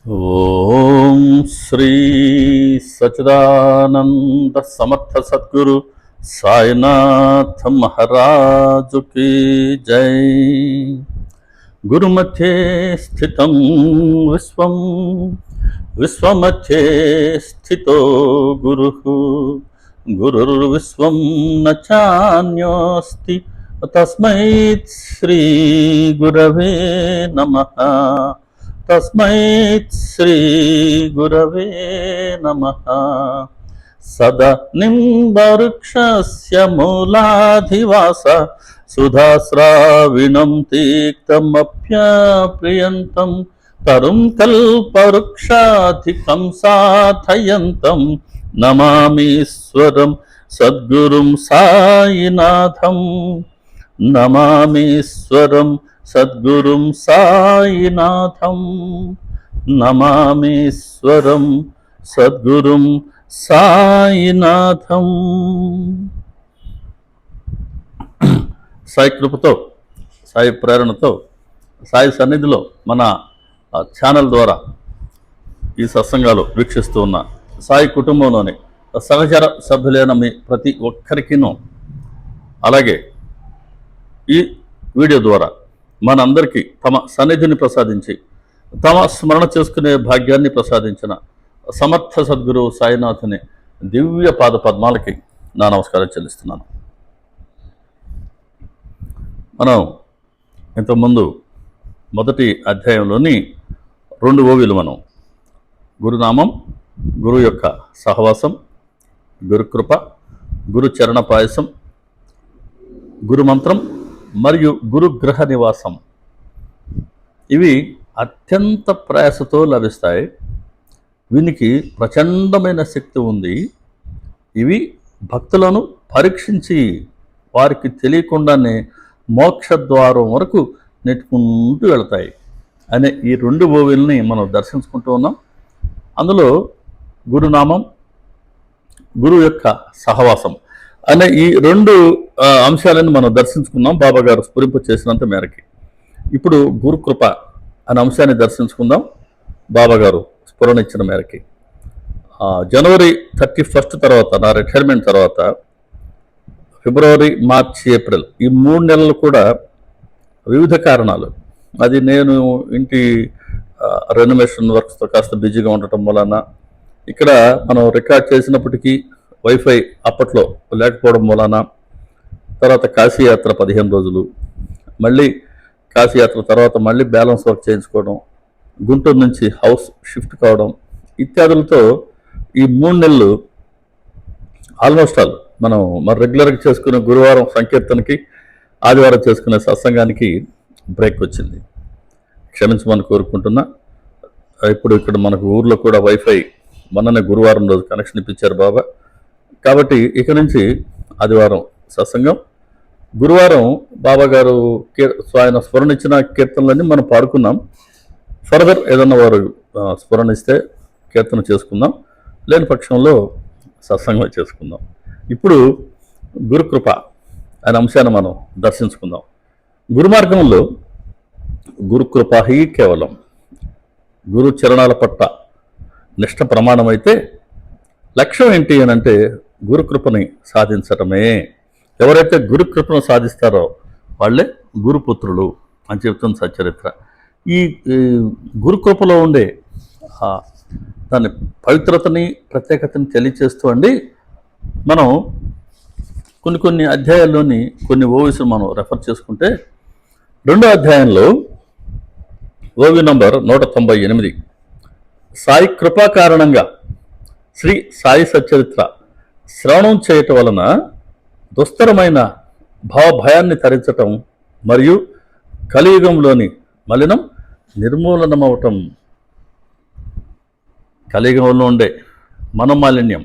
ఓం శ్రీ సచిదానంద సమర్థ సద్గురు సాయినాథ మహారాజు కీ జై. గురుమధ్యే స్థితం విశ్వం, విశ్వమధ్యే స్థితో గురుః, గురుర్విశ్వం న చాన్యోస్తి తస్మై శ్రీ గురవే నమః. తస్మై శ్రీ గురవే నమః. సదా నింబవృక్షస్య మూలాధివాస సుధాస్రావిణం తీక్తమప్యప్రియంతం తరుం కల్పవృక్షాధికం సాధయంతం నమామీశ్వరం సద్గురుం సాయినాథం. నమామీశ్వరం సద్గురుం సాయినాథం. నమామీశ్వరం సద్గురుం సాయినాథం. సాయి కృపతో, సాయి ప్రేరణతో, సాయి సన్నిధిలో మన ఛానల్ ద్వారా ఈ సత్సంగాలు వీక్షిస్తూ ఉన్న సాయి కుటుంబంలోని సహచర సభ్యులైన మీ ప్రతి ఒక్కరికినూ, అలాగే ఈ వీడియో ద్వారా మనందరికీ తమ సన్నిధిని ప్రసాదించి తమ స్మరణ చేసుకునే భాగ్యాన్ని ప్రసాదించిన సమర్థ సద్గురు సాయినాథుని దివ్య పాద పద్మాలకి నా నమస్కారం చెల్లిస్తున్నాను. మనం ఇంతకుముందు మొదటి అధ్యాయంలోని 2 ఓవిలు మనం గురునామం, గురువు యొక్క సహవాసం, గురుకృప, గురు చరణ పాయసం, గురుమంత్రం మరియు గురుగ్రహ నివాసం, ఇవి అత్యంత ప్రయాసతో లభిస్తాయి. వీనికి ప్రచండమైన శక్తి ఉంది. ఇవి భక్తులను పరీక్షించి వారికి తెలియకుండానే మోక్షద్వారం వరకు నెట్టుకుంటూ వెళతాయి అనే ఈ 2 ఓవిల్ని మనం దర్శించుకుంటూ ఉన్నాం. అందులో గురునామం, గురువు యొక్క సహవాసం అనే ఈ 2 అంశాలను మనం దర్శించుకున్నాం బాబా గారు స్ఫురింప చేసినంత మేరకి. ఇప్పుడు గురుకృప అనే అంశాన్ని దర్శించుకుందాం బాబా గారు స్ఫురణ ఇచ్చిన మేరకి. జనవరి 31 తర్వాత, నా రిటైర్మెంట్ తర్వాత, ఫిబ్రవరి, మార్చి, ఏప్రిల్ ఈ 3 నెలలు కూడా వివిధ కారణాలు, అది నేను ఇంటి రెనోవేషన్ వర్క్స్తో కాస్త బిజీగా ఉండటం వలన, ఇక్కడ మనం రికార్డ్ చేసినప్పటికీ వైఫై అప్పట్లో లేకపోవడం వలన, తర్వాత కాశీయాత్ర 15 రోజులు, మళ్ళీ కాశీయాత్ర తర్వాత మళ్ళీ బ్యాలెన్స్ వర్క్ చేయించుకోవడం, గుంటూరు నుంచి హౌస్ షిఫ్ట్ కావడం ఇత్యాదులతో ఈ 3 నెలలు ఆల్మోస్ట్ ఆల్ మనం రెగ్యులర్గా చేసుకునే గురువారం సంకీర్తనకి, ఆదివారం చేసుకునే సత్సంగానికి బ్రేక్ వచ్చింది. క్షమించమని కోరుకుంటున్నా. ఇప్పుడు ఇక్కడ మనకు ఊర్లో కూడా వైఫై మొన్ననే గురువారం రోజు కనెక్షన్ ఇప్పించారు బాబా. కాబట్టి ఇక నుంచి ఆదివారం సత్సంగం, గురువారం బాబా గారు ఆయన స్ఫురణ ఇచ్చిన కీర్తనలన్నీ మనం పాడుకున్నాం. ఫర్దర్ ఏదన్నా వారు స్ఫురణ ఇస్తే కీర్తన చేసుకుందాం, లేని పక్షంలో సత్సంగం చేసుకుందాం. ఇప్పుడు గురుకృప అనే అంశాన్ని మనం దర్శించుకుందాం. గురుమార్గంలో గురుకృప హీ కేవలం, గురు చరణాల పట్ల నిష్ఠ ప్రమాణమైతే లక్ష్యం ఏంటి అని అంటే గురుకృపని సాధించటమే. ఎవరైతే గురుకృపను సాధిస్తారో వాళ్ళే గురుపుత్రులు అని చెప్తుంది సచ్చరిత్ర. ఈ గురుకృపలో ఉండే దాని పవిత్రతని, ప్రత్యేకతని తెలియచేస్తూ అండి మనం కొన్ని అధ్యాయాల్లోని కొన్ని ఓవిస్ మనం రెఫర్ చేసుకుంటే, 2వ అధ్యాయంలో ఓవి నంబర్ 198 సాయి కృపా కారణంగా శ్రీ సాయి సచ్చరిత్ర శ్రవణం చేయటం వలన దుస్తరమైన భావభయాన్ని తరించటం మరియు కలియుగంలోని మలినం నిర్మూలనమవటం. కలియుగంలో ఉండే మనోమాలిన్యం,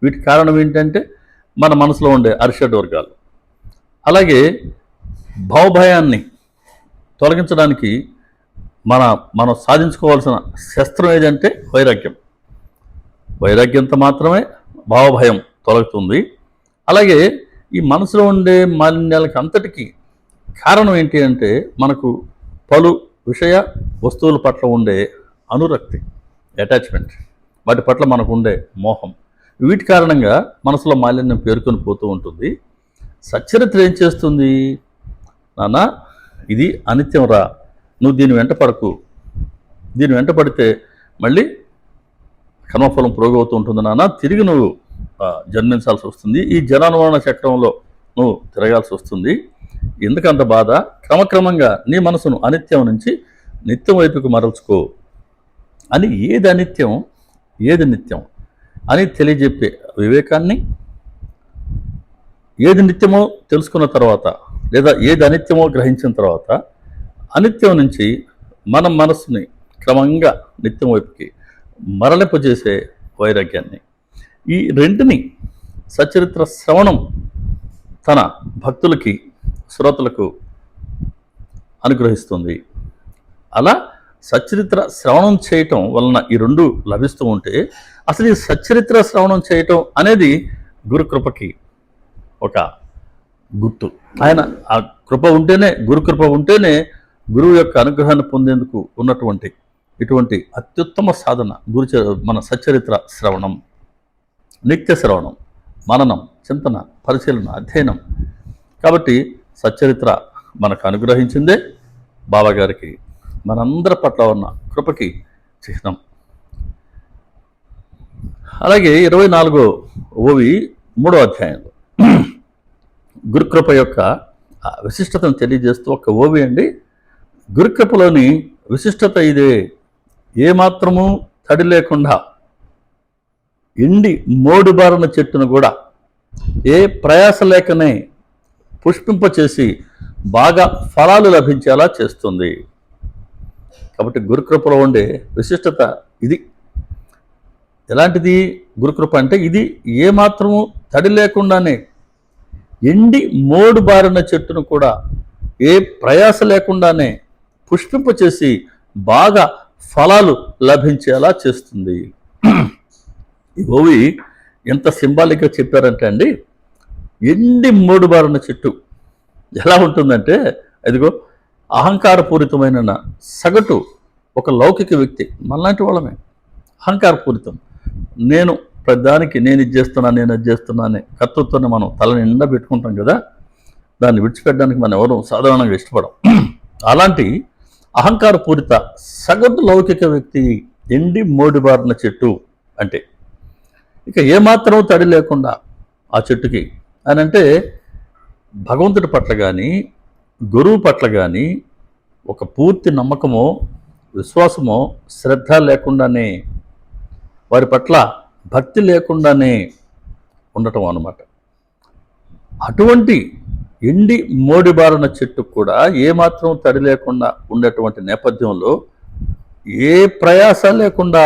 వీటి కారణం ఏంటంటే మన మనసులో ఉండే అరిషడ్ వర్గాలు. అలాగే భావభయాన్ని తొలగించడానికి మనం సాధించుకోవాల్సిన శస్త్రం ఏదంటే వైరాగ్యం. వైరాగ్యంతో మాత్రమే భావభయం తొలగుతుంది. అలాగే ఈ మనసులో ఉండే మాలిన్యాలకి అంతటికీ కారణం ఏంటి అంటే మనకు పలు విషయ వస్తువుల పట్ల ఉండే అనురక్తి. అటాచ్మెంట్, వాటి పట్ల మనకు ఉండే మోహం, వీటి కారణంగా మనసులో మాలిన్యం పేరుకొని పోతూ ఉంటుంది. సచ్చరిత్ర ఏం చేస్తుంది? నాన్న, ఇది అనిత్యం రా, నువ్వు దీని వెంట పడకు, దీని వెంట పడితే మళ్ళీ కర్మఫలం పురోగవుతూ ఉంటుంది నాన్న, తిరిగి నువ్వు జన్మించాల్సి వస్తుంది, ఈ జనానువరణ చక్రంలో నువ్వు తిరగాల్సి వస్తుంది, ఎందుకంత బాధ? క్రమక్రమంగా నీ మనసును అనిత్యం నుంచి నిత్యం వైపుకు మరల్చుకో అని, ఏది అనిత్యం ఏది నిత్యం అని తెలియజెప్పే వివేకాన్ని, ఏది నిత్యమో తెలుసుకున్న తర్వాత లేదా ఏది అనిత్యమో గ్రహించిన తర్వాత అనిత్యం నుంచి మన మనస్సుని క్రమంగా నిత్యం వైపుకి మరలింపజేసే వైరాగ్యాన్ని, ఈ రెంటిని సచరిత్ర శ్రవణం తన భక్తులకి శ్రోతలకు అనుగ్రహిస్తుంది. అలా సచ్చరిత్ర శ్రవణం చేయటం వలన ఈ రెండు లభిస్తూ ఉంటే, అసలు ఈ సచ్చరిత్ర శ్రవణం చేయటం అనేది గురుకృపకి ఒక గుర్తు. ఆయన ఆ కృప ఉంటేనే, గురుకృప ఉంటేనే గురువు యొక్క అనుగ్రహాన్ని పొందేందుకు ఉన్నటువంటి ఇటువంటి అత్యుత్తమ సాధన మన సచ్చరిత్ర శ్రవణం, నిత్య శ్రవణం, మననం, చింతన, పరిశీలన, అధ్యయనం. కాబట్టి సచ్చరిత్ర మనకు అనుగ్రహించిందే బాబాగారికి మనందరి పట్ల ఉన్న కృపకి చిహ్నం. అలాగే 24వ ఓవి 3వ అధ్యాయంలో గురుకృప యొక్క విశిష్టతను తెలియజేస్తూ ఒక ఓవి అండి. గురుకృపలోని విశిష్టత ఇదే: ఏమాత్రము తడి లేకుండా ఎండి మోడుబారిన చెట్టును కూడా ఏ ప్రయాస లేకనే పుష్పింపచేసి బాగా ఫలాలు లభించేలా చేస్తుంది. కాబట్టి గురుకృపలో ఉండే విశిష్టత ఇది. ఎలాంటిది గురుకృప అంటే? ఇది ఏమాత్రము తడి లేకుండానే ఎండి మోడు బారిన చెట్టును కూడా ఏ ప్రయాస లేకుండానే పుష్పింపచేసి బాగా ఫలాలు లభించేలా చేస్తుంది. ఈ ఓవి ఎంత సింబాలిక్గా చెప్పారంటే అండి, ఎండి మోడు బారిన చెట్టు ఎలా ఉంటుందంటే, అదిగో అహంకారపూరితమైన సగటు ఒక లౌకిక వ్యక్తి, మనలాంటి వాళ్ళమే, అహంకారపూరితం, నేను ప్రధానికి నేను ఇది చేస్తున్నా, నేను అది చేస్తున్నా అనే కర్తృత్వాన్ని మనం తల నిండా పెట్టుకుంటాం కదా, దాన్ని విడిచిపెట్టడానికి మనం ఎవరు సాధారణంగా ఇష్టపడం. అలాంటి అహంకారపూరిత సగటు లౌకిక వ్యక్తి ఎండి మోడిబారిన చెట్టు అంటే, ఇక ఏమాత్రం తడి లేకుండా ఆ చెట్టుకి అని అంటే, భగవంతుడి పట్ల కానీ గురువు పట్ల కానీ ఒక పూర్తి నమ్మకమో విశ్వాసమో శ్రద్ధ లేకుండానే, వారి పట్ల భక్తి లేకుండానే ఉండటం అన్నమాట. అటువంటి ఎండి మోడిబారిన చెట్టు కూడా ఏమాత్రం తడి లేకుండా ఉండేటువంటి నేపథ్యంలో ఏ ప్రయాస లేకుండా,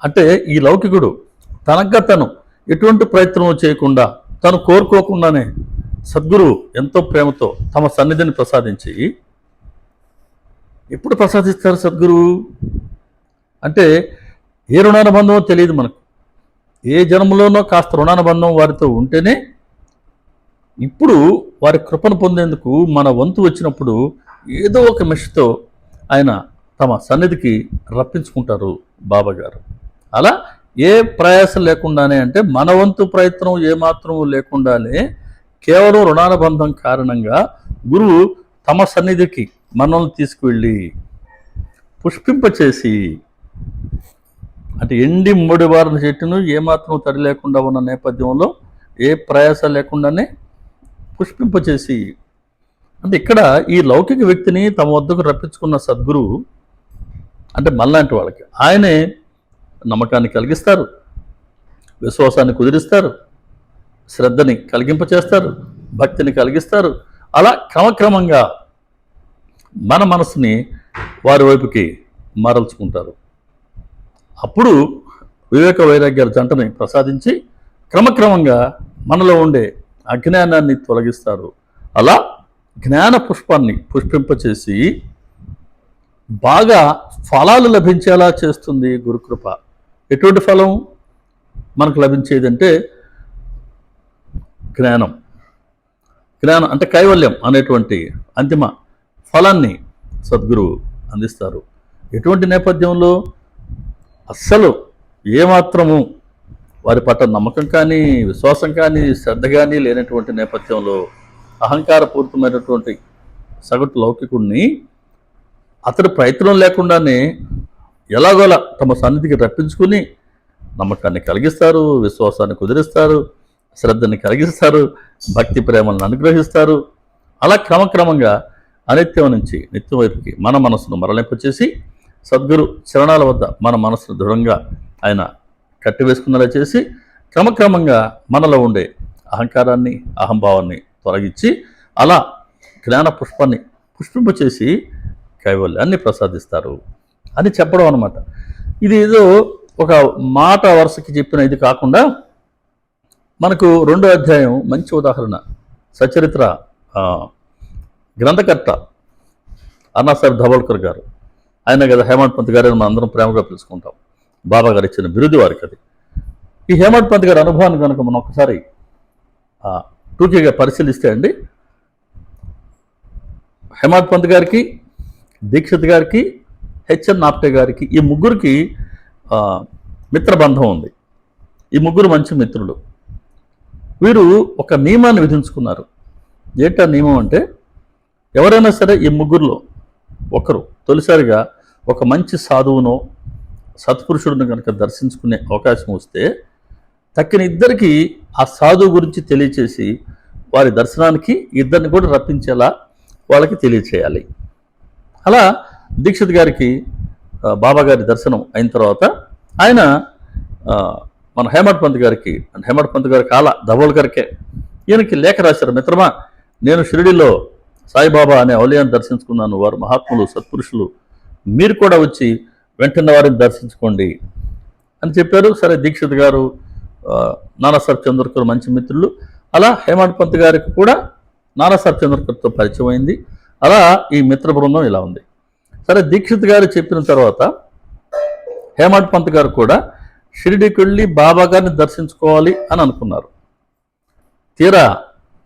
అంటే ఈ లౌకికుడు తనగా తను ఎటువంటి ప్రయత్నం చేయకుండా, తను కోరుకోకుండానే సద్గురువు ఎంతో ప్రేమతో తమ సన్నిధిని ప్రసాదించి, ఎప్పుడు ప్రసాదిస్తారు సద్గురువు అంటే, ఏ రుణానుబంధమో తెలియదు మనకు, ఏ జన్మలోనో కాస్త రుణానుబంధం వారితో ఉంటేనే ఇప్పుడు వారి కృపను పొందేందుకు మన వంతు వచ్చినప్పుడు ఏదో ఒక మెషితో ఆయన తమ సన్నిధికి రప్పించుకుంటారు బాబాగారు. అలా ఏ ప్రయాసం లేకుండానే, అంటే మన వంతు ప్రయత్నం ఏమాత్రం లేకుండానే, కేవలం రుణానుబంధం కారణంగా గురువు తమ సన్నిధికి మనల్ని తీసుకువెళ్ళి పుష్పింపచేసి, అంటే ఎండి మోడిబారిన చెట్టును ఏమాత్రం తడి లేకుండా ఉన్న నేపథ్యంలో ఏ ప్రయాస లేకుండానే పుష్పింపచేసి, అంటే ఇక్కడ ఈ లౌకిక వ్యక్తిని తమ వద్దకు రప్పించుకున్న సద్గురువు అంటే మనలాంటి వాళ్ళకి ఆయనే నమ్మకాన్ని కలిగిస్తారు, విశ్వాసాన్ని కుదిరిస్తారు, శ్రద్ధని కలిగింపచేస్తారు, భక్తిని కలిగిస్తారు. అలా క్రమక్రమంగా మన మనసుని వారి వైపుకి మరల్చుకుంటారు. అప్పుడు వివేక వైరాగ్యాల జంటని ప్రసాదించి క్రమక్రమంగా మనలో ఉండే అజ్ఞానాన్ని తొలగిస్తారు. అలా జ్ఞాన పుష్పాన్ని పుష్పింపచేసి బాగా ఫలాలు లభించేలా చేస్తుంది గురుకృప. ఎటువంటి ఫలం మనకు లభించేదంటే జ్ఞానం. జ్ఞానం అంటే కైవల్యం అనేటువంటి అంతిమ ఫలాన్ని సద్గురువు అందిస్తారు. ఎటువంటి నేపథ్యంలో? అస్సలు ఏమాత్రము వారి పట్ల నమ్మకం కానీ, విశ్వాసం కానీ, శ్రద్ధ కానీ లేనటువంటి నేపథ్యంలో అహంకారపూరితమైనటువంటి సగటు లౌకికుడిని అతడు ప్రయత్నం లేకుండానే ఎలాగోలా తమ సన్నిధికి రప్పించుకుని నమ్మకాన్ని కలిగిస్తారు, విశ్వాసాన్ని కుదిరిస్తారు, శ్రద్ధని కలిగిస్తారు, భక్తి ప్రేమలను అనుగ్రహిస్తారు. అలా క్రమక్రమంగా అనిత్యం నుంచి నిత్యం వైపుకి మన మనసును మరలింపచేసి సద్గురు చరణాల వద్ద మన మనసును దృఢంగా ఆయన కట్టివేసుకునేలా చేసి క్రమక్రమంగా మనలో ఉండే అహంకారాన్ని, అహంభావాన్ని తొలగించి అలా జ్ఞాన పుష్పాన్ని పుష్పింపచేసి కైవల్యాన్ని ప్రసాదిస్తారు అని చెప్పడం అన్నమాట. ఇది ఏదో ఒక మాట వరుసకి చెప్పిన ఇది కాకుండా మనకు 2వ అధ్యాయం మంచి ఉదాహరణ. సచరిత్ర గ్రంథకర్త అన్నాసాహెబ్ ధబోల్కర్ గారు, ఆయన కదా హేమంత్ పంత్ గారు మనం అందరం ప్రేమగా పిలుచుకుంటాం. బాబా గారు ఇచ్చిన బిరుదు వారికి అది. ఈ హేమంత్ పంత్ గారి అనుభవాన్ని కనుక మనం ఒకసారి టూకీగా పరిశీలిస్తే అండి, హేమంత్ పంత్ గారికి, దీక్షిత్ గారికి, హెచ్ఎన్ నాప్టే గారికి, ఈ ముగ్గురికి మిత్రబంధం ఉంది. ఈ ముగ్గురు మంచి మిత్రులు. వీరు ఒక నియమాన్ని విధించుకున్నారు. ఏంటా నియమం అంటే, ఎవరైనా సరే ఈ ముగ్గురులో ఒకరు తొలిసారిగా ఒక మంచి సాధువునో సత్పురుషుడిని కనుక దర్శించుకునే అవకాశం వస్తే తక్కిన ఇద్దరికి ఆ సాధువు గురించి తెలియచేసి వారి దర్శనానికి ఇద్దరిని కూడా రప్పించేలా వాళ్ళకి తెలియచేయాలి. అలా దీక్షిత్ గారికి బాబా గారి దర్శనం అయిన తర్వాత ఆయన మన హేమంత్ పంత్ గారికి, హేమంత్ పంత్ గారి కాల ధబోల్కర్కే ఈయనకి లేఖ రాశారు. మిత్రమా, నేను షిరిడిలో సాయిబాబా అనే ఔలియాన్ని దర్శించుకున్నాను, వారు మహాత్ములు, సత్పురుషులు, మీరు కూడా వచ్చి వెంటనే వారిని దర్శించుకోండి అని చెప్పారు. సరే, దీక్షిత్ గారు నానాసాహెబ్ చంద్రకర్ మంచి మిత్రులు. అలా హేమంత్ పంత్ గారికి కూడా నానాసాహెబ్ చంద్రకర్తో పరిచయం అయింది. అలా ఈ మిత్ర బృందం ఇలా ఉంది. సరే, దీక్షిత్ గారు చెప్పిన తర్వాత హేమంత్ పంత్ గారు కూడా షిరిడీకి వెళ్ళి బాబా గారిని దర్శించుకోవాలి అని అనుకున్నారు. తీరా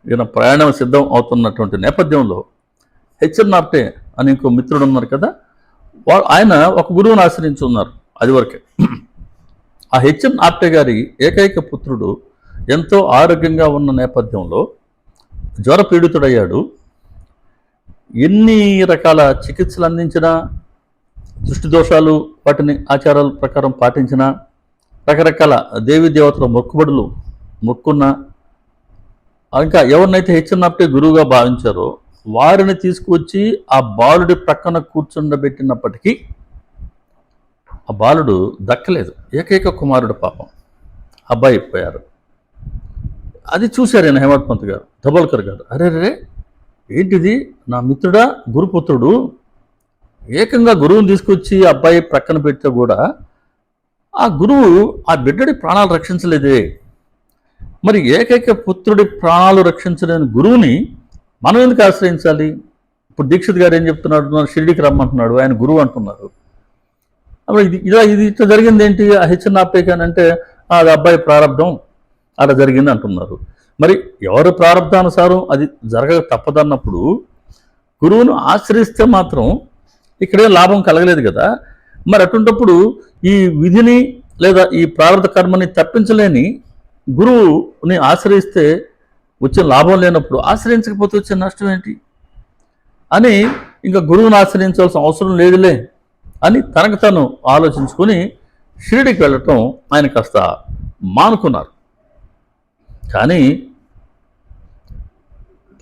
ఈయన ప్రయాణం సిద్ధం అవుతున్నటువంటి నేపథ్యంలో హెచ్ఎన్ నాప్టే అని ఇంకో మిత్రుడు ఉన్నారు కదా, ఆయన ఒక గురువుని ఆశ్రయించి ఉన్నారు. అది వరకే. ఆ హెచ్ఎన్ నాప్టే గారి ఏకైక పుత్రుడు ఎంతో ఆరోగ్యంగా ఉన్న నేపథ్యంలో జ్వర పీడితుడయ్యాడు. ఎన్ని రకాల చికిత్సలు అందించినా, దృష్టి దోషాలు వాటిని ఆచారాల ప్రకారం పాటించినా, రకరకాల దేవీ దేవతల మొక్కుబడులు మొక్కున్నా, ఇంకా ఎవరినైతే హెచ్ఎన్ నాప్టే గురువుగా భావించారో వారిని తీసుకువచ్చి ఆ బాలుడి ప్రక్కన కూర్చుండబెట్టినప్పటికీ ఆ బాలుడు దక్కలేదు. ఏకైక కుమారుడు పాపం అబ్బాయి అయిపోయారు. అది చూశారు ఆయన హేమంత్ పంత్ గారు, ధబోల్కర్ గారు. అరే ఏంటిది, నా మిత్రుడా, గురుపుత్రుడు ఏకంగా గురువుని తీసుకొచ్చి అబ్బాయి ప్రక్కన పెడితే కూడా ఆ గురువు ఆ బిడ్డడి ప్రాణాలు రక్షించలేదే, మరి ఏకైక పుత్రుడి ప్రాణాలు రక్షించలేని గురువుని మనం ఎందుకు ఆశ్రయించాలి? ఇప్పుడు దీక్షిత్ గారు ఏం చెప్తున్నాడు, షిరిడీకి రమ్మంటున్నాడు, ఆయన గురువు అంటున్నారు. అప్పుడు ఇది ఇట్లా జరిగింది ఏంటి, ఆ హెచ్ఎన్ నాప్టే అంటే అది అబ్బాయి ప్రారంధం అలా జరిగింది అంటున్నారు. మరి ఎవరు ప్రారంధానుసారం అది జరగక తప్పదన్నప్పుడు గురువును ఆశ్రయిస్తే మాత్రం ఇక్కడే లాభం కలగలేదు కదా. మరి అటువంటిప్పుడు ఈ విధిని లేదా ఈ ప్రారంధ కర్మని తప్పించలేని గురువుని ఆశ్రయిస్తే వచ్చే లాభం లేనప్పుడు ఆశ్రయించకపోతే వచ్చే నష్టం ఏంటి అని ఇంకా గురువుని ఆశ్రయించాల్సిన అవసరం లేదులే అని తనకు తను ఆలోచించుకొని షిరిడీకి వెళ్ళటం ఆయన కాస్త మానుకున్నారు. కానీ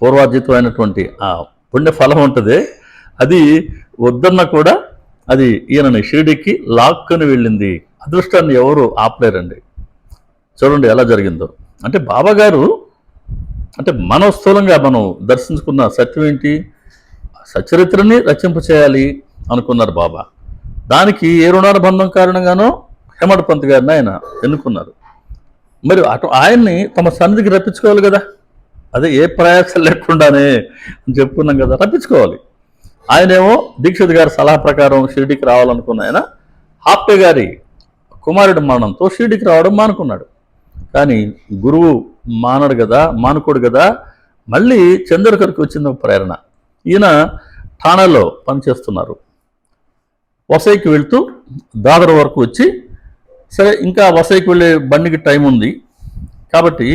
పూర్వార్జితమైనటువంటి ఆ పుణ్యఫలం ఉంటుంది, అది వద్దన్నా కూడా అది ఈయనని షిరిడీకి లాక్కుని వెళ్ళింది. అదృష్టాన్ని ఎవరు ఆపలేరండి. చూడండి ఎలా జరిగిందో. అంటే బాబా గారు అంటే మనోస్థూలంగా మనం దర్శించుకున్న సత్యం ఏంటి, సచరిత్రని రచింప చేయాలి అనుకున్నారు బాబా. దానికి ఏ రుణానుబంధం కారణంగానో హేమంత్ పంత్ గారిని ఆయన ఎన్నుకున్నారు. మరి ఆయన్ని తమ సన్నిధికి రప్పించుకోవాలి కదా, అదే ఏ ప్రయాసం లేకుండానే చెప్పుకున్నాం కదా, రప్పించుకోవాలి. ఆయనేమో దీక్షిత్ గారి సలహా ప్రకారం షిరిడీకి రావాలనుకున్న ఆయన హాప్టే గారి కుమారుడి మరణంతో షిరిడీకి రావడం మానుకున్నాడు. కానీ గురువు మానుకోడు కదా. మళ్ళీ చంద్రకర్కి వచ్చింది ఒక ప్రేరణ. ఈయన ఠాణాలో పనిచేస్తున్నారు. వసైకి వెళ్తూ దాదర్ వరకు వచ్చి సరే ఇంకా వసైకి వెళ్ళే బండికి టైం ఉంది కాబట్టి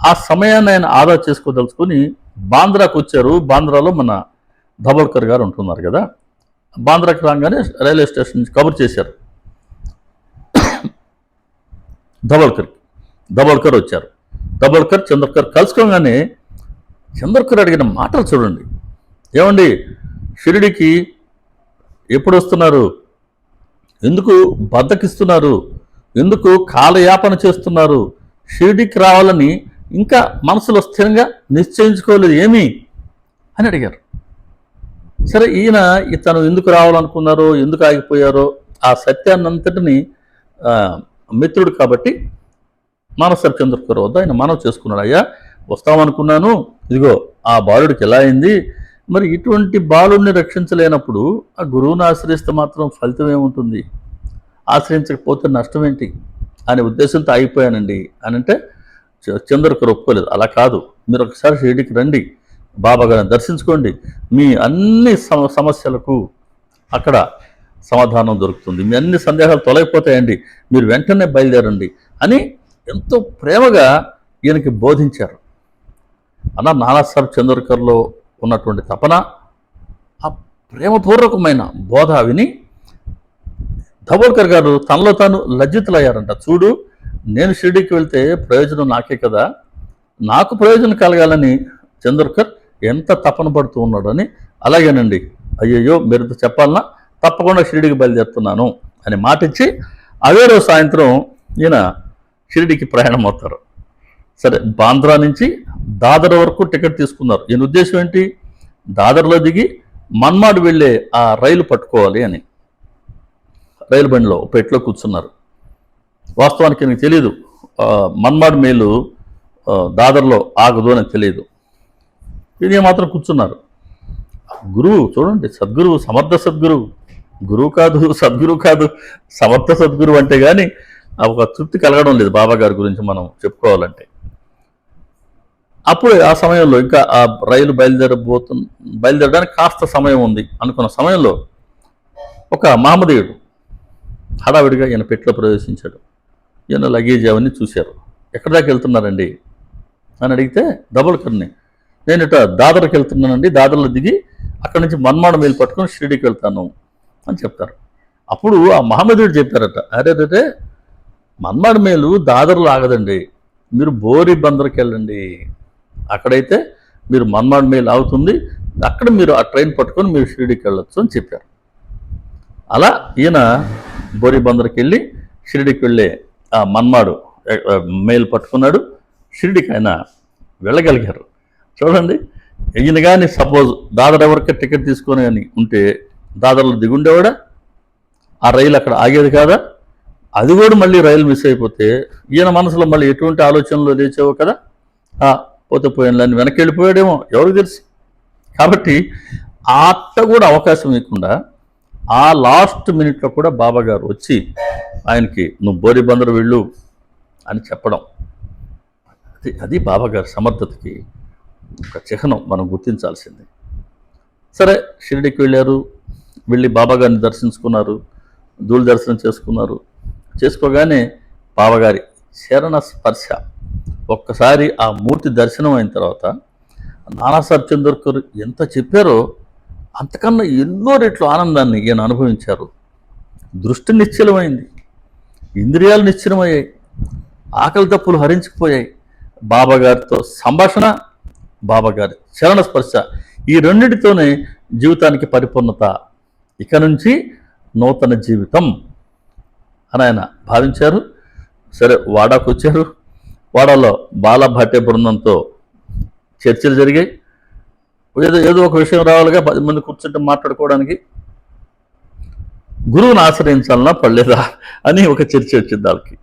ఆ సమయాన్ని ఆయన ఆదా చేసుకోదలుచుకొని బాంద్రాకు వచ్చారు. బాంద్రాలో మన ధబోల్కర్ గారు ఉంటున్నారు కదా. బాంద్రాకి రాగానే రైల్వే స్టేషన్ నుంచి కబుర్ చేశారు ధబోల్కర్ వచ్చారు. ధబోల్కర్ చంద్రకర్ కలుసుకోగానే చంద్రకర్ అడిగిన మాటలు చూడండి. ఏమండి, షిరిడికి ఎప్పుడు వస్తున్నారు? ఎందుకు బద్దకిస్తున్నారు? ఎందుకు కాలయాపన చేస్తున్నారు? షిరిడికి రావాలని ఇంకా మనసులో స్థిరంగా నిశ్చయించుకోలేదు ఏమీ అని అడిగారు. సరే, ఇతను ఎందుకు రావాలనుకున్నారో, ఎందుకు ఆగిపోయారో ఆ సత్యాన్నంతటిని మిత్రుడు కాబట్టి మానసర్ చంద్రకర్ వద్ద ఆయన మనవి చేసుకున్నాడు. అయ్యా, వస్తామనుకున్నాను, ఇదిగో ఆ బాలుడికి ఎలా అయింది, మరి ఇటువంటి బాలుడిని రక్షించలేనప్పుడు ఆ గురువుని ఆశ్రయిస్తే మాత్రం ఫలితం ఏముంటుంది, ఆశ్రయించకపోతే నష్టం ఏంటి అనే ఉద్దేశంతో ఆగిపోయానండి అని అంటే చంద్రకర్ ఒప్పుకోలేదు. అలా కాదు, మీరు ఒకసారి షిరిడికి రండి, బాబా గారిని దర్శించుకోండి, మీ అన్ని సమస్యలకు అక్కడ సమాధానం దొరుకుతుంది, మీ అన్ని సందేహాలు తొలగిపోతాయండి, మీరు వెంటనే బయలుదేరండి అని ఎంతో ప్రేమగా ఈయనకి బోధించారు. అన్న నానాసాహెబ్ చంద్రకర్లో ఉన్నటువంటి తపన, ఆ ప్రేమపూర్వకమైన బోధ విని ధబోల్కర్ గారు తనలో తాను లజ్జితులయ్యారంట. చూడు, నేను షిరిడీకి వెళ్తే ప్రయోజనం నాకే కదా, నాకు ప్రయోజనం కలగాలని చంద్రకర్ ఎంత తపన పడుతూ ఉన్నాడని. అలాగేనండి, అయ్యయ్యో మీరు చెప్పాలన్నా తప్పకుండా షిరిడీకి బయలుదేరుతున్నాను అని మాటిచ్చి అదే రోజు సాయంత్రం ఈయన షిరిడీకి ప్రయాణం అవుతారు. సరే, బాంద్రా నుంచి దాదర్ వరకు టికెట్ తీసుకున్నారు. ఈయన ఉద్దేశం ఏంటి, దాదర్లో దిగి మన్మాడ్ వెళ్ళే ఆ రైలు పట్టుకోవాలి అని. రైలు బండిలో పెట్లో కూర్చున్నారు. వాస్తవానికి నాకు తెలియదు మన్మాడ్ మేలు దాదర్లో ఆగదు అని తెలియదు. ఇది మాత్రం కూర్చున్నారు. గురువు చూడండి, సద్గురువు, సమర్థ సద్గురువు, గురువు కాదు, సద్గురువు కాదు, సమర్థ సద్గురువు అంటే కానీ ఒక తృప్తి కలగడం లేదు బాబా గారి గురించి మనం చెప్పుకోవాలంటే. అప్పుడు ఆ సమయంలో ఇంకా ఆ రైలు బయలుదేరడానికి కాస్త సమయం ఉంది అనుకున్న సమయంలో ఒక మహమ్మదీయుడు హడావిడిగా ఈయన పెట్లో ప్రవేశించాడు. ఈయన లగేజ్ అవన్నీ చూశారు. ఎక్కడి దాకా వెళ్తున్నారండి అని అడిగితే ధబోల్కర్ని, నేను ఇట దాదర్కి వెళ్తున్నానండి, దాదర్లో దిగి అక్కడి నుంచి మన్మాడ్ మేలు పట్టుకొని షిరిడీకి వెళ్తాను అని చెప్తారు. అప్పుడు ఆ మహమ్మదీయుడు చెప్పారట, అరే మన్మాడ్ మేలు దాదర్లో ఆగదండి, మీరు బోరి బందర్కి వెళ్ళండి, అక్కడైతే మీరు మన్మాడ్ మేలు ఆగుతుంది, అక్కడ మీరు ఆ ట్రైన్ పట్టుకొని మీరు షిరిడీకి వెళ్ళొచ్చు అని చెప్పారు. అలా ఈయన బోరి బందర్కి వెళ్ళి షిరిడీకి వెళ్ళే ఆ మన్మాడు మేలు పట్టుకున్నాడు. షిరిడీకి ఆయన వెళ్ళగలిగారు. చూడండి, ఈయన కానీ సపోజ్ దాదర్ ఎవరికి టికెట్ తీసుకొని కానీ ఉంటే దాదర్లో దిగుండేవాడా, ఆ రైలు అక్కడ ఆగేది కాదా, అది కూడా మళ్ళీ రైలు మిస్ అయిపోతే ఈయన మనసులో మళ్ళీ ఎటువంటి ఆలోచనలు లేచేవో కదా, పోతే పోయినని వెనక్కి వెళ్ళిపోయాడేమో ఎవరికి తెలుసు. కాబట్టి అట్ట కూడా అవకాశం ఇవ్వకుండా ఆ లాస్ట్ మినిట్లో కూడా బాబా గారు వచ్చి ఆయనకి నువ్వు బోరి బందరు వెళ్ళు అని చెప్పడం, అది బాబా గారి సమర్థతకి ఒక చిహ్నం, మనం గుర్తించాల్సింది. సరే, షిరిడీకి వెళ్ళారు, వెళ్ళి బాబా గారిని దర్శించుకున్నారు, ధూళి దర్శనం చేసుకున్నారు. చేసుకోగానే బాబాగారి చరణ స్పర్శ, ఒక్కసారి ఆ మూర్తి దర్శనం అయిన తర్వాత నానాసాహెబ్ చంద్రకర్ ఎంత చెప్పారో అంతకన్నా ఎన్నో రెట్లు ఆనందాన్ని ఈయన అనుభవించారు. దృష్టి నిశ్చలమైంది, ఇంద్రియాలు నిశ్చలమయ్యాయి, ఆకలి తప్పులు హరించుకుపోయాయి. బాబాగారితో సంభాషణ, బాబాగారి చరణ స్పర్శ, ఈ రెండింటితోనే జీవితానికి పరిపూర్ణత, ఇక నుంచి నూతన జీవితం అని ఆయన భావించారు. సరే, వాడాకు వచ్చారు. వాడాలో బాలభాటే బృందంతో చర్చలు జరిగాయి. ఏదో ఒక విషయం రావాలిగా, 10 మంది కూర్చుంటే మాట్లాడుకోవడానికి. గురువుని ఆశ్రయించాలన్నా పడలేదా అని ఒక చర్చ వచ్చింది వాళ్ళకి.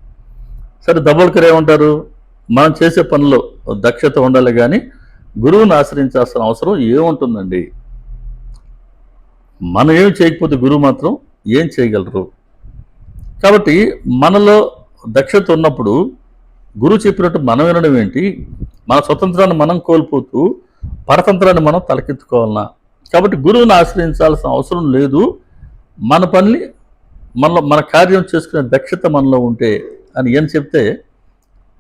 సరే, ధబోల్కర్ ఏమంటారు, మనం చేసే పనిలో దక్షత ఉండాలి కానీ గురువుని ఆశ్రయించాల్సిన అవసరం ఏముంటుందండి, మనం ఏం చేయకపోతే గురువు మాత్రం ఏం చేయగలరు. కాబట్టి మనలో దక్షత ఉన్నప్పుడు గురువు చెప్పినట్టు మనం వినడం ఏంటి, మన స్వతంత్రాన్ని మనం కోల్పోతూ పరతంత్రాన్ని మనం తలకెత్తుకోవాలన్నా. కాబట్టి గురువుని ఆశ్రయించాల్సిన అవసరం లేదు, మన పని మన కార్యం చేసుకునే దక్షత మనలో ఉంటే అని ఏం చెప్తే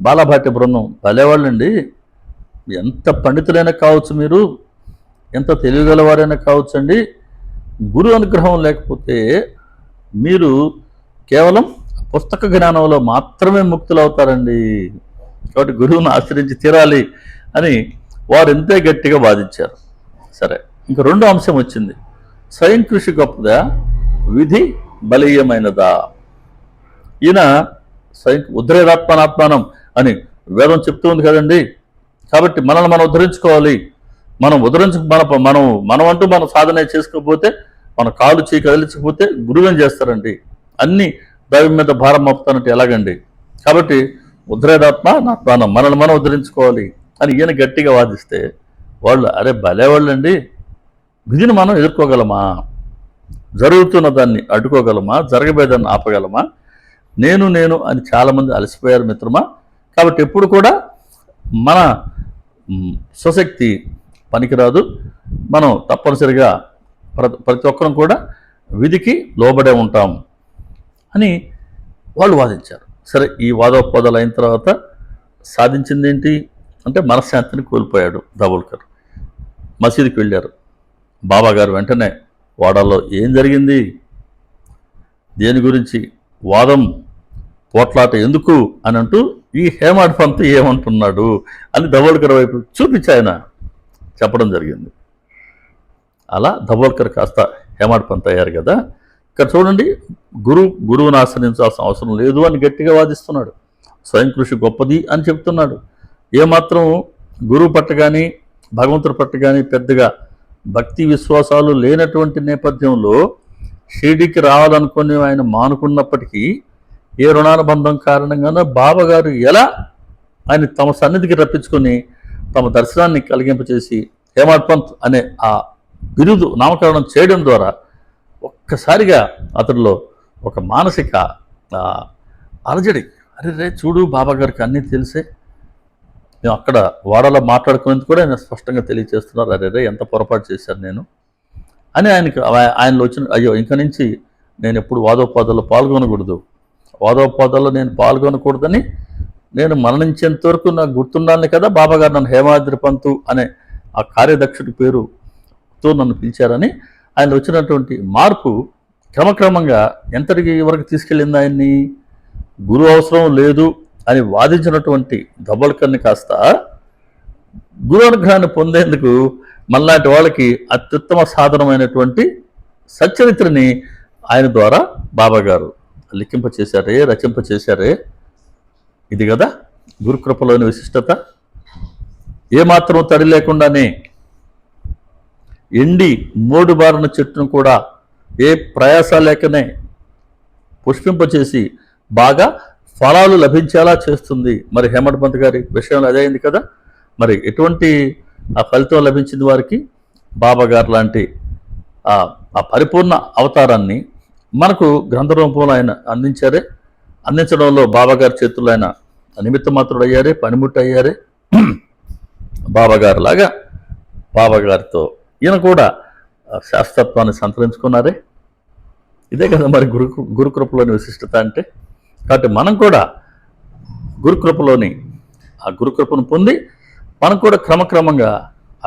బాలభాట్య బృందం భలేవాళ్ళండి, ఎంత పండితులైనా కావచ్చు, మీరు ఎంత తెలివిగలవారైనా కావచ్చండి, గురు అనుగ్రహం లేకపోతే మీరు కేవలం పుస్తక జ్ఞానంలో మాత్రమే ముక్తులు అవుతారండి. కాబట్టి గురువును ఆశ్రయించి తీరాలి అని వారు ఎంతే గట్టిగా వాదించారు. సరే, ఇంక రెండో అంశం వచ్చింది. స్వయం కృషి గొప్పదా, విధి బలీయమైనదా? ఈయన స్వయం ఉద్ధరేదాత్మనాత్మానం అని వేదం చెప్తూ ఉంది కదండి. కాబట్టి మనల్ని మనం ఉద్ధరించుకోవాలి. మనం మనం అంటూ మనం సాధన చేసుకోకపోతే, మన కాలు చేయి కదిలించకపోతే గురువు ఏం చేస్తారండి? అన్ని దైవం మీద భారం మోపుతానంటే ఎలాగండి? కాబట్టి ఉద్ధరేదాత్మ నాత్మానం, మనల్ని మనం ఉద్ధరించుకోవాలి అని ఈయన గట్టిగా వాదిస్తే వాళ్ళు అరే భలేవాళ్ళండి, విధిని మనం ఎదుర్కోగలమా? జరుగుతున్న దాన్ని అడ్డుకోగలమా? జరగబోయేదాన్ని ఆపగలమా? నేను అని చాలామంది అలసిపోయారు మిత్రమా. కాబట్టి ఎప్పుడు కూడా మన స్వశక్తి పనికిరాదు. మనం తప్పనిసరిగా ప్రతి ఒక్కరం కూడా విధికి లోబడే ఉంటాం అని వాళ్ళు వాదించారు. సరే, ఈ వాదోపవాదాలు అయిన తర్వాత సాధించింది ఏంటి అంటే మనశ్శాంతిని కోల్పోయాడు దాబోల్కర్. మసీదుకి వెళ్ళారు. బాబాగారు వెంటనే వాడాలో ఏం జరిగింది, దేని గురించి వాదం పోట్లాట ఎందుకు అని అంటూ ఈ హేమాడ్ పంత్ ఏమంటున్నాడు అని దాబోల్కర్ వైపు చూపించి ఆయన చెప్పడం జరిగింది. అలా దాబోల్కర్ కాస్త హేమాడ్ పంత్ అయ్యారు కదా. ఇక్కడ చూడండి, గురువుని ఆశ్రయించాల్సిన అవసరం లేదు అని గట్టిగా వాదిస్తున్నాడు. స్వయం కృషి గొప్పది అని చెప్తున్నాడు. ఏమాత్రం గురువు పట్ల కానీ భగవంతుడి పట్ల కానీ పెద్దగా భక్తి విశ్వాసాలు లేనటువంటి నేపథ్యంలో షిరిడీకి రావాలనుకుని ఆయన మానుకున్నప్పటికీ ఏ రుణానుబంధం కారణంగానో బాబాగారు ఎలా ఆయన తమ సన్నిధికి రప్పించుకొని తమ దర్శనాన్ని కలిగింపచేసి హేమాడ్ పంత్ అనే ఆ బిరుదు నామకరణం చేయడం ద్వారా ఒక్కసారిగా అతడిలో ఒక మానసిక అలజడి, అరే రే చూడు బాబాగారికి అన్నీ తెలిసే, మేము అక్కడ వాడలో మాట్లాడుకునేందుకు కూడా ఆయన స్పష్టంగా తెలియజేస్తున్నారు, అరే రే ఎంత పొరపాటు చేశాను నేను అని ఆయనలో వచ్చిన అయ్యో ఇంక నుంచి నేను ఎప్పుడు వాదోపవాదాల్లో పాల్గొనకూడదు, వాదోపవాదాల్లో నేను పాల్గొనకూడదని నేను మరణించేంత వరకు నాకు గుర్తుండాలి కదా బాబాగారు నన్ను హేమాద్రి పంతు అనే ఆ కార్యదక్షుడి పేరుతో నన్ను పిలిచారని ఆయన వచ్చినటువంటి మార్పు క్రమక్రమంగా ఎంతటికి వరకు తీసుకెళ్ళింది ఆయన్ని? గురువు అవసరం లేదు అని వాదించినటువంటి దాబోల్కర్ని కాస్త గురు అనుగ్రహాన్ని పొందేందుకు మనలాంటి వాళ్ళకి అత్యుత్తమ సాధనమైనటువంటి సచ్చరిత్రని ఆయన ద్వారా బాబాగారు లిఖింపచేశారే, రచింపచేశారే. ఇది కదా గురుకృపలోని విశిష్టత. ఏమాత్రం తడి లేకుండానే ఎండి మోడు బారిన చెట్టును కూడా ఏ ప్రయాస లేకనే పుష్పింపచేసి బాగా ఫలాలు లభించేలా చేస్తుంది. మరి హేమాడ్ పంత్ గారి విషయంలో అదే అయింది కదా. మరి ఎటువంటి ఆ ఫలితం లభించింది వారికి? బాబాగారు లాంటి ఆ పరిపూర్ణ అవతారాన్ని మనకు గ్రంథ రూపంలో ఆయన అందించారే. అందించడంలో బాబాగారి చేతుల్లో ఆయన నిమిత్త మాత్రుడు అయ్యారే, పనిముట్టు అయ్యారే. బాబాగారు లాగా బాబాగారితో ఈయన కూడా శాస్త్రత్వాన్ని సంతరించుకున్నారే. ఇదే కదా మరి గురుకృపలోని విశిష్టత అంటే. కాబట్టి మనం కూడా గురుకృపలోని ఆ గురుకృపను పొంది మనం కూడా క్రమక్రమంగా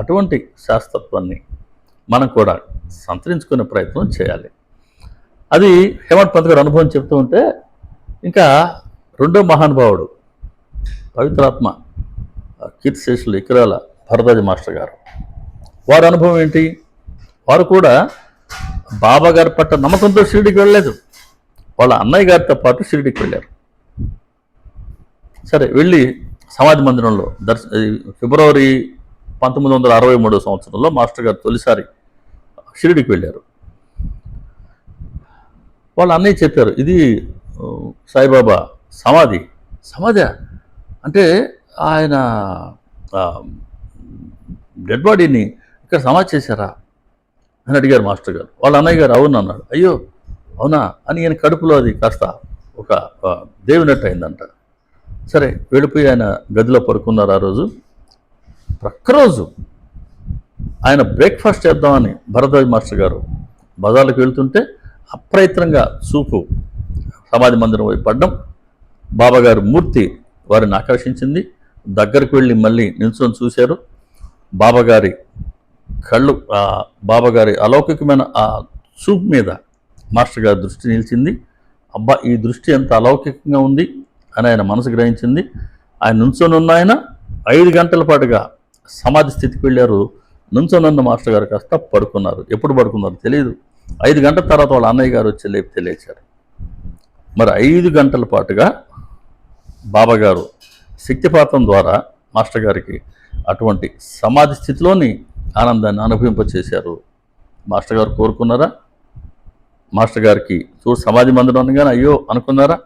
అటువంటి శాస్త్రత్వాన్ని మనం కూడా సంతరించుకునే ప్రయత్నం చేయాలి. అది హేమాడ్ పంత్ గారు అనుభవం చెప్తూ ఉంటే ఇంకా రెండో మహానుభావుడు పవిత్రాత్మ కీర్తిశేషులు ఇకిరాల భరద్వాజ మాస్టర్ గారు, వారి అనుభవం ఏంటి? వారు కూడా బాబాగారి పట్ల నమ్మకంతో షిరిడీకి వెళ్ళలేదు. వాళ్ళ అన్నయ్య గారితో పాటు షిరిడీకి వెళ్ళారు. సరే, వెళ్ళి సమాధి మందిరంలో ఫిబ్రవరి 1963 సంవత్సరంలో మాస్టర్ గారు తొలిసారి షిరిడీకి వెళ్ళారు. వాళ్ళ అన్నయ్య చెప్పారు, ఇది సాయిబాబా సమాధి. సమాధి అంటే ఆయన డెడ్ బాడీని ఇక్కడ సమాధి చేశారా అని అడిగారు మాస్టర్ గారు. వాళ్ళ అన్నయ్య గారు అవును అన్నాడు. అయ్యో అవునా అని ఈయన కడుపులో అది కాస్త ఒక దేవునట్టు అయిందంట. సరే, వెళ్ళిపోయి ఆయన గదిలో పడుకున్నారు. ఆ రోజు ప్రక్కరోజు ఆయన బ్రేక్ఫాస్ట్ చేద్దామని భరద్వాజ్ మాస్టర్ గారు బజార్లకు వెళ్తుంటే అప్రయత్నంగా చూపు సమాధి మందిరం వైపు పడ్డం, బాబాగారి మూర్తి వారిని ఆకర్షించింది. దగ్గరకు వెళ్ళి మళ్ళీ నిల్చొని చూశారు. బాబాగారి కళ్ళు, బాబాగారి అలౌకికమైన ఆ చూపు మీద మాస్టర్ గారి దృష్టి నిలిచింది. అబ్బా, ఈ దృష్టి ఎంత అలౌకికంగా ఉంది అని ఆయన మనసు గ్రహించింది. ఆయన నుంచొని ఉన్న ఆయన 5 గంటల పాటుగా సమాధి స్థితికి వెళ్ళారు. నుంచొనున్న మాస్టర్ గారు కాస్త పడుకున్నారు. ఎప్పుడు పడుకున్నారు తెలియదు. 5 గంటల తర్వాత వాళ్ళ అన్నయ్య గారు వచ్చి లేపి తెలియచారు. మరి 5 గంటల పాటుగా బాబాగారు శక్తిపాతం ద్వారా మాస్టర్ గారికి అటువంటి సమాధి స్థితిలోని ఆనందాన్ని అనుభవింపచేశారు. మాస్టర్ గారు కోరుకున్నారా? మాస్టర్ గారికి చూడు సమాధి మందిరం అనగానే అయ్యో అనుకున్నారా?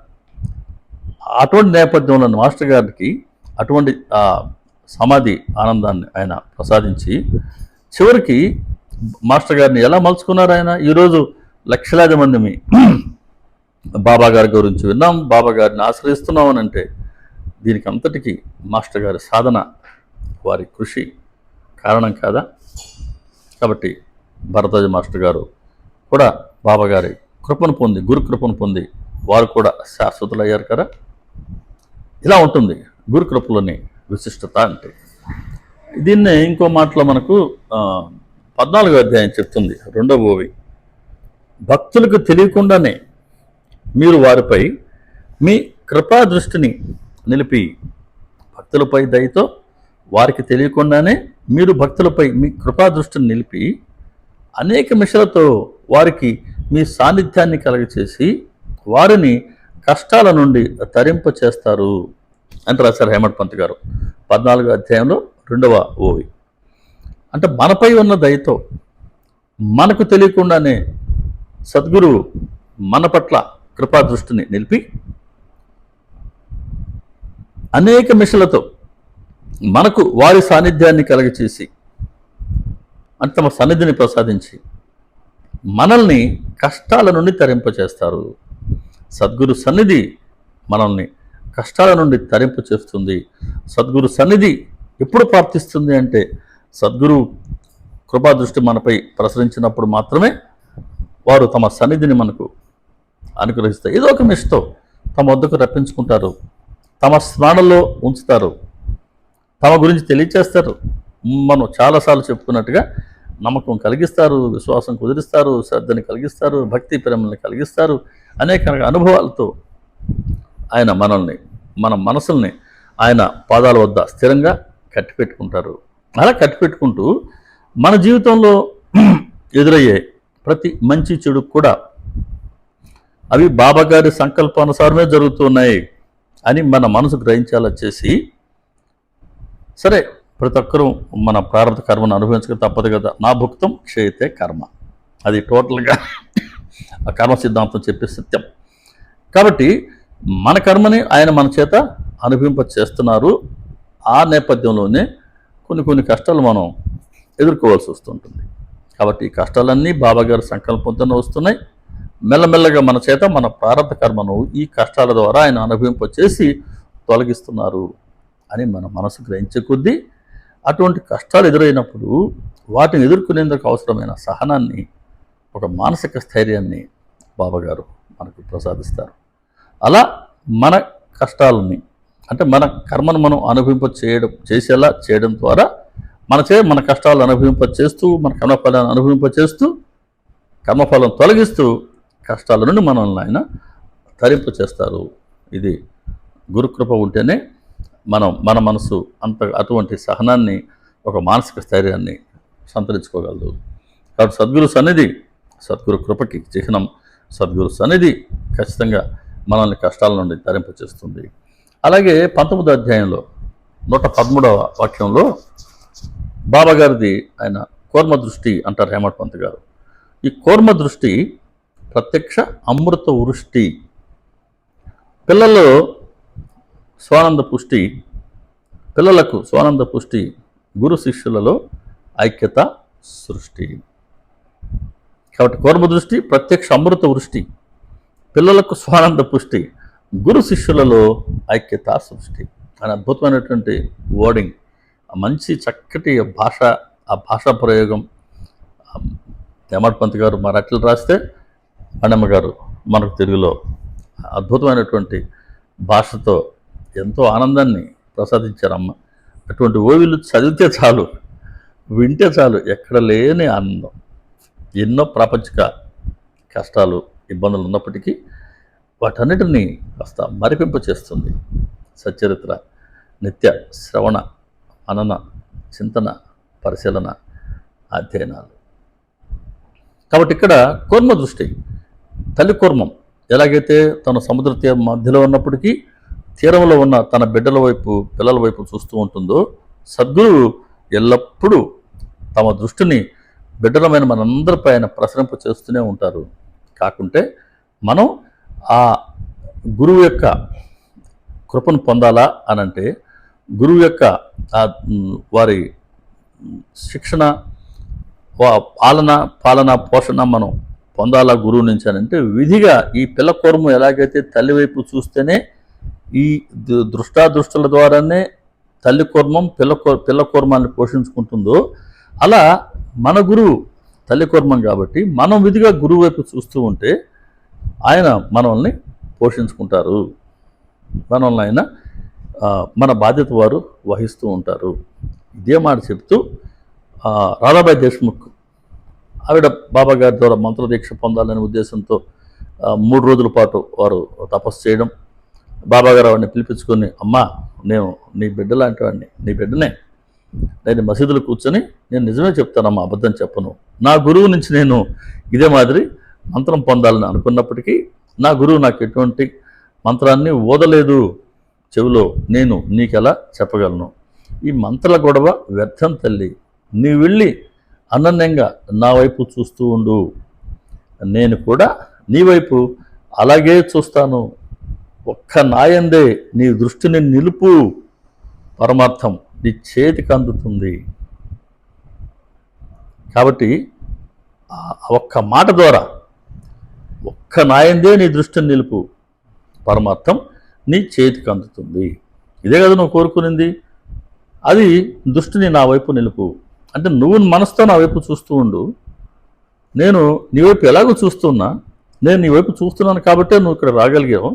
అటువంటి నేపథ్యంలో మాస్టర్ గారికి అటువంటి సమాధి ఆనందాన్ని ఆయన ప్రసాదించి చివరికి మాస్టర్ గారిని ఎలా మలుచుకున్నారు ఆయన? ఈరోజు లక్షలాది మంది బాబా గారి గురించి విన్నాం, బాబా గారిని ఆశ్రయిస్తున్నాం అని అంటే దీనికి అంతటికీ మాస్టర్ గారి సాధన, వారి కృషి కారణం కాదా? కాబట్టి భరద్వాజ మాస్టర్ గారు కూడా బాబా గారి కృపను పొంది, గురు కృపను పొంది వారు కూడా శాశ్వతులయ్యారు కదా. ఇలా ఉంటుంది గురు కృపలోని విశిష్టత అంటే. దీన్నే ఇంకో మాటలో మనకు 14వ అధ్యాయం చెప్తుంది, 2వ ఓవి. భక్తులకు తెలియకుండానే మీరు వారిపై మీ కృపా దృష్టిని నిలిపి, భక్తులపై దయతో వారికి తెలియకుండానే మీరు భక్తులపై మీ కృపా దృష్టిని నిలిపి అనేక మిషలతో వారికి మీ సాన్నిధ్యాన్ని కలగచేసి వారిని కష్టాల నుండి తరింప చేస్తారు అని రాశారు హేమడ్ పంత్ గారు 14వ అధ్యాయంలో 2వ ఓవి. అంటే మనపై ఉన్న దయతో మనకు తెలియకుండానే సద్గురువు మన పట్ల కృపా దృష్టిని నిలిపి అనేక మిషలతో మనకు వారి సాన్నిధ్యాన్ని కలగచేసి, అంటే తమ సన్నిధిని ప్రసాదించి మనల్ని కష్టాల నుండి తరింపచేస్తారు. సద్గురు సన్నిధి మనల్ని కష్టాల నుండి తరింపు చేస్తుంది. సద్గురు సన్నిధి ఎప్పుడు ప్రాప్తిస్తుంది అంటే సద్గురు కృపా దృష్టి మనపై ప్రసరించినప్పుడు మాత్రమే వారు తమ సన్నిధిని మనకు అనుగ్రహిస్తారు. ఏదో ఒక మిషతో తమ వద్దకు రప్పించుకుంటారు, తమ స్మరణలో ఉంచుతారు, తమ గురించి తెలియచేస్తారు. మనం చాలాసార్లు చెప్పుకున్నట్టుగా నమ్మకం కలిగిస్తారు, విశ్వాసం కుదిరిస్తారు, శ్రద్ధని కలిగిస్తారు, భక్తి ప్రేమల్ని కలిగిస్తారు. అనేక అనుభవాలతో ఆయన మనల్ని, మన మనసుల్ని ఆయన పాదాల వద్ద స్థిరంగా కట్టిపెట్టుకుంటారు. అలా కట్టిపెట్టుకుంటూ మన జీవితంలో ఎదురయ్యే ప్రతి మంచి చెడు కూడా అవి బాబాగారి సంకల్పానుసారమే జరుగుతున్నాయి అని మన మనసు గ్రహించేలా చేసి, సరే ప్రతి ఒక్కరూ మన ప్రారంభ కర్మను అనుభవించక తప్పదు కదా, నా భుక్తం క్షయితే కర్మ, అది టోటల్గా ఆ కర్మ సిద్ధాంతం చెప్పే సత్యం. కాబట్టి మన కర్మని ఆయన మన చేత అనుభవింప చేస్తున్నారు. ఆ నేపథ్యంలోనే కొన్ని కష్టాలు మనం ఎదుర్కోవాల్సి వస్తుంటుంది. కాబట్టి ఈ కష్టాలన్నీ బాబాగారి సంకల్పంతోనే వస్తున్నాయి. మెల్లమెల్లగా మన చేత మన ప్రారంభ కర్మను ఈ కష్టాల ద్వారా ఆయన అనుభవింప చేసి తొలగిస్తున్నారు అని మన మనసు గ్రహించే కొద్దీ అటువంటి కష్టాలు ఎదురైనప్పుడు వాటిని ఎదుర్కొనేందుకు అవసరమైన సహనాన్ని, ఒక మానసిక స్థైర్యాన్ని బాబాగారు మనకు ప్రసాదిస్తారు. అలా మన కష్టాలని, అంటే మన కర్మను మనం చేసేలా చేయడం ద్వారా మన కష్టాలను అనుభవింప చేస్తూ, మన కర్మఫలాన్ని అనుభవింప చేస్తూ, కర్మఫలం తొలగిస్తూ కష్టాల నుండి మనల్ని ఆయన తరింపు చేస్తారు. ఇది గురుకృప ఉంటేనే మన మనసు అటువంటి సహనాన్ని, ఒక మానసిక స్థైర్యాన్ని సంతరించుకోగలదు. కాబట్టి సద్గురు సన్నిధి, సద్గురు కృపకి చిహ్నం. సద్గురు సన్నిధి ఖచ్చితంగా మనల్ని కష్టాల నుండి తరింపచేస్తుంది. అలాగే 19వ అధ్యాయంలో 113వ వాక్యంలో బాబాగారిది ఆయన కూర్మ దృష్టి అంటారు హేమడ్ పంత్ గారు. ఈ కూర్మ దృష్టి ప్రత్యక్ష అమృత వృష్టి. పిల్లలకు స్వానంద పుష్టి, గురు శిష్యులలో ఐక్యత సృష్టి. కాబట్టి కూర్మ దృష్టి ప్రత్యక్ష అమృత వృష్టి, పిల్లలకు స్వానంద పుష్టి, గురు శిష్యులలో ఐక్యత సృష్టి అని అద్భుతమైనటువంటి వర్డింగ్, మంచి చక్కటి భాష, ఆ భాషా ప్రయోగం హేమడ్ పంత్ గారు మరాఠీలో రాస్తే అన్నమ్మ గారు మనకు తెలుగులో అద్భుతమైనటువంటి భాషతో ఎంతో ఆనందాన్ని ప్రసాదించారమ్మ. అటువంటి ఓవిలు చదివితే చాలు, వింటే చాలు, ఎక్కడ లేని ఆనందం. ఎన్నో ప్రాపంచిక కష్టాలు, ఇబ్బందులు ఉన్నప్పటికీ వాటన్నిటినీ కాస్త మరిపింప చేస్తుంది సచ్చరిత్ర, నిత్య శ్రవణ, మనన, చింతన, పరిశీలన, అధ్యయనాలు. కాబట్టి ఇక్కడ కూర్మ దృష్టి, తల్లి కూర్మం ఎలాగైతే తన సముద్ర మధ్యలో ఉన్నప్పటికీ తీరంలో ఉన్న తన బిడ్డల వైపు, పిల్లల వైపు చూస్తూ ఉంటుందో, సద్గురువు ఎల్లప్పుడూ తమ దృష్టిని బిడ్డలమైన మనందరిపై ఆయన ప్రసరింప చేస్తూనే ఉంటారు. కాకుంటే మనం ఆ గురువు యొక్క కృపను పొందాలా అనంటే, గురువు యొక్క వారి శిక్షణ, పాలన పోషణ మనం పొందాలా గురువు నుంచి అని అంటే, విధిగా ఈ పిల్ల కూర్మ ఎలాగైతే తల్లి వైపు చూస్తేనే ఈ దృష్టాదృష్టుల ద్వారానే తల్లి కూర్మం పిల్ల కూర్మాన్ని పోషించుకుంటుందో, అలా మన గురువు తల్లి కూర్మం కాబట్టి మనం విధిగా గురువు వైపు చూస్తూ ఉంటే ఆయన మనల్ని పోషించుకుంటారు, మనల్ని ఆయన మన బాధ్యత వారు వహిస్తూ ఉంటారు. ఇదే మాట చెప్తూ రాధాబాయి దేశ్ముఖ్ ఆవిడ బాబా గారి ద్వారా మంత్రదీక్ష పొందాలనే ఉద్దేశంతో 3 రోజుల పాటు వారు తపస్సు చేయడం, బాబాగారు వాడిని పిలిపించుకొని, అమ్మా నేను నీ బిడ్డ లాంటి వాడిని, నీ బిడ్డనే, నేను మసీదులో కూర్చొని నేను నిజమే చెప్తానమ్మా, అబద్ధం చెప్పను. నా గురువు నుంచి నేను ఇదే మాదిరి మంత్రం పొందాలని అనుకున్నప్పటికీ నా గురువు నాకు ఎటువంటి మంత్రాన్ని ఓదలేదు చెవిలో, నేను నీకెలా చెప్పగలను? ఈ మంత్రాల గొడవ వ్యర్థం తల్లి, నీ వెళ్ళి అనన్యంగా నా వైపు చూస్తూ ఉండు, నేను కూడా నీ వైపు అలాగే చూస్తాను. ఒక్క నాయందే నీ దృష్టిని నిలుపు, పరమార్థం నీ చేతికి అందుతుంది. కాబట్టి ఒక్క మాట ద్వారా, ఒక్క నాయందే నీ దృష్టిని నిలుపు, పరమార్థం నీ చేతికి అందుతుంది. ఇదే కదా నువ్వు కోరుకునింది, అది దృష్టిని నా వైపు నిలుపు అంటే నువ్వు మనసుతో నా వైపు చూస్తూ ఉండు, నేను నీ వైపు ఎలాగో చూస్తున్నా, నేను నీ వైపు చూస్తున్నాను కాబట్టే నువ్వు ఇక్కడ రాగలిగావు.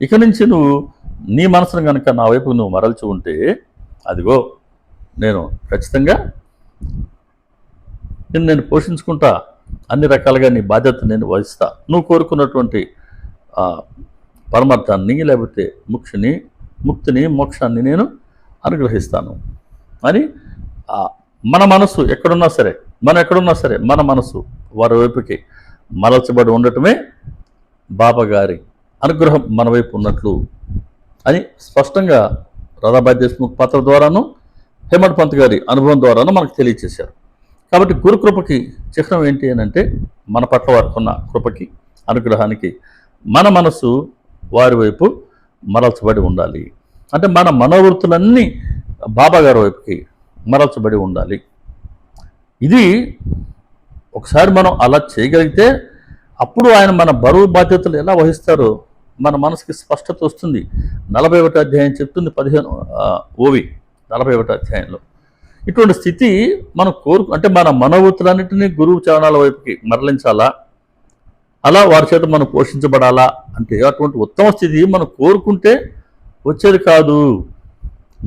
ఇక నుంచి నువ్వు నీ మనసును కనుక నా వైపు నువ్వు మరల్చి ఉంటే, అదిగో నేను ఖచ్చితంగా నేను పోషించుకుంటా, అన్ని రకాలుగా నీ బాధ్యత నేను వహిస్తా, నువ్వు కోరుకున్నటువంటి పరమార్థాన్ని లేకపోతే ముక్తిని మోక్షాన్ని నేను అనుగ్రహిస్తాను అని మన మనసు ఎక్కడున్నా సరే, మన మనసు వారి వైపుకి మలచబడి ఉండటమే బాబా గారి అనుగ్రహం మన వైపు ఉన్నట్లు అని స్పష్టంగా రాధాబాయి దేశ్ముఖ్ పాత్ర ద్వారాను, హేమంత్ పంత్ గారి అనుభవం ద్వారాను మనకు తెలియచేశారు. కాబట్టి గురుకృపకి చిహ్నం ఏంటి అని అంటే, మన పట్ల వారికి ఉన్న కృపకి, అనుగ్రహానికి మన మనసు వారి వైపు మరల్చబడి ఉండాలి. అంటే మన మనోవృత్తులన్నీ బాబా గారి వైపుకి మరల్చబడి ఉండాలి. ఇది ఒకసారి మనం అలా చేయగలిగితే అప్పుడు ఆయన మన బరువు బాధ్యతలు ఎలా వహిస్తారో మన మనసుకి స్పష్టత వస్తుంది. 41వ అధ్యాయం చెప్తుంది, 15 ఓవి 41వ అధ్యాయంలో. ఇటువంటి స్థితి మనం అంటే మన మనోవృత్తులన్నింటినీ గురువు చరణాల వైపుకి మరలించాలా, అలా వారి చేత మనం పోషించబడాలా అంటే అటువంటి ఉత్తమ స్థితి మనం కోరుకుంటే వచ్చేది కాదు.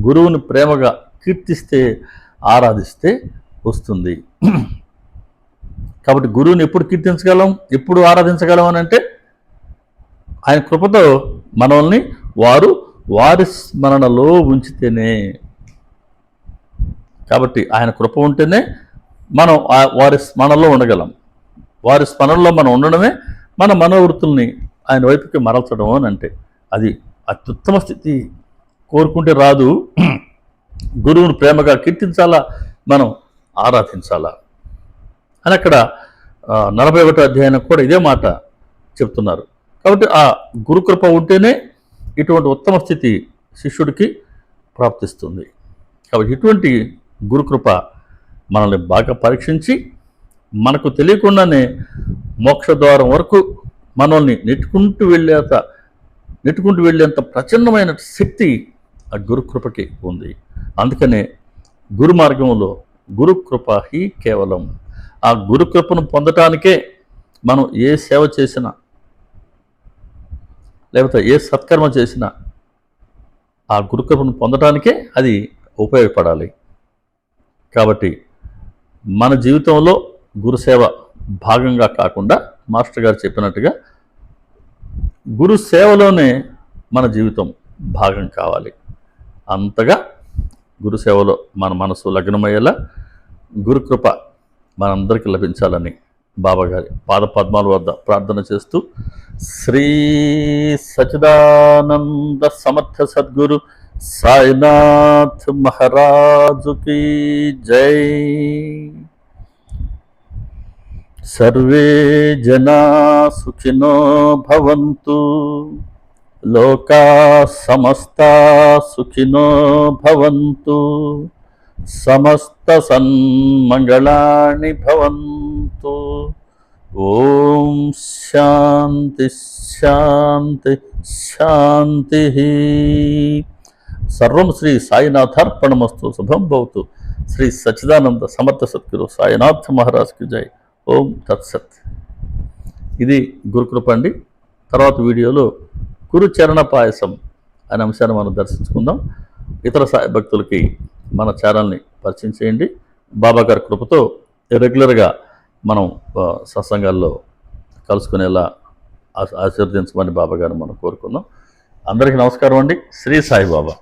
గురువుని ప్రేమగా కీర్తిస్తే, ఆరాధిస్తే వస్తుంది. కాబట్టి గురువుని ఎప్పుడు కీర్తించగలం, ఎప్పుడు ఆరాధించగలం అని అంటే, ఆయన కృపతో మనల్ని వారి స్మరణలో ఉంచితేనే. కాబట్టి ఆయన కృప ఉంటేనే మనం వారి స్మరణలో ఉండగలం. వారి స్మరణలో మనం ఉండడమే మన మనోవృత్తుల్ని ఆయన వైపుకి మరల్చడం అని అంటే, అది అత్యుత్తమ స్థితి. కోరుకుంటే రాదు. గురువుని ప్రేమగా కీర్తించాలా, మనం ఆరాధించాలా అని అక్కడ 41వ అధ్యాయం కూడా ఇదే మాట చెప్తున్నారు. కాబట్టి ఆ గురుకృప ఉంటేనే ఇటువంటి ఉత్తమ స్థితి శిష్యుడికి ప్రాప్తిస్తుంది. కాబట్టి ఇటువంటి గురుకృప మనల్ని బాగా పరీక్షించి మనకు తెలియకుండానే మోక్షద్వారం వరకు మనల్ని నెట్టుకుంటూ వెళ్ళేంత ప్రచండమైన శక్తి ఆ గురుకృపకి ఉంది. అందుకనే గురు మార్గంలో గురుకృప హి కేవలం, ఆ గురుకృపను పొందటానికే మనం ఏ సేవ చేసినా లేకపోతే ఏ సత్కర్మ చేసినా ఆ గురుకృపను పొందడానికే అది ఉపయోగపడాలి. కాబట్టి మన జీవితంలో గురుసేవ భాగంగా కాకుండా మాస్టర్ గారు చెప్పినట్టుగా గురు సేవలోనే మన జీవితం భాగం కావాలి. అంతగా గురుసేవలో మన మనసు లగ్నమయ్యేలా గురుకృప మనందరికీ లభించాలని బాబాగారి పాదపద్మాల వద్ద ప్రార్థన చేస్తూ శ్రీ సచిదానంద సమర్థ సద్గురు సాయినాథ్ మహారాజుకి జై. సర్వే జనా సుఖినో భవంతు, లోకా సమస్తా సుఖినో భవంతు, సమస్త సన్మంగళాని భవంతు. ఓం శాంతి శాంతి శాంతి. సర్వం శ్రీ సాయినాథార్పణమస్తు. శుభం భవతు. శ్రీ సచ్చిదానంద సమర్థ సద్గురు సాయినాథ్ మహారాజ్కి జై. ఓం తత్సత్. ఇది గురుకృప అండి. తర్వాత వీడియోలో కురుచరణ పాయసం అనే అంశాన్ని మనం దర్శించుకుందాం. ఇతర సాయి భక్తులకి మన ఛానల్ని పరిచయం చేయండి. బాబా గారి కృపతో రెగ్యులర్గా మనం సత్సంగాల్లో కలుసుకునేలా ఆశీర్వదించమని బాబా గారిని మనం కోరుకుందాం. అందరికీ నమస్కారం అండి. శ్రీ సాయిబాబా.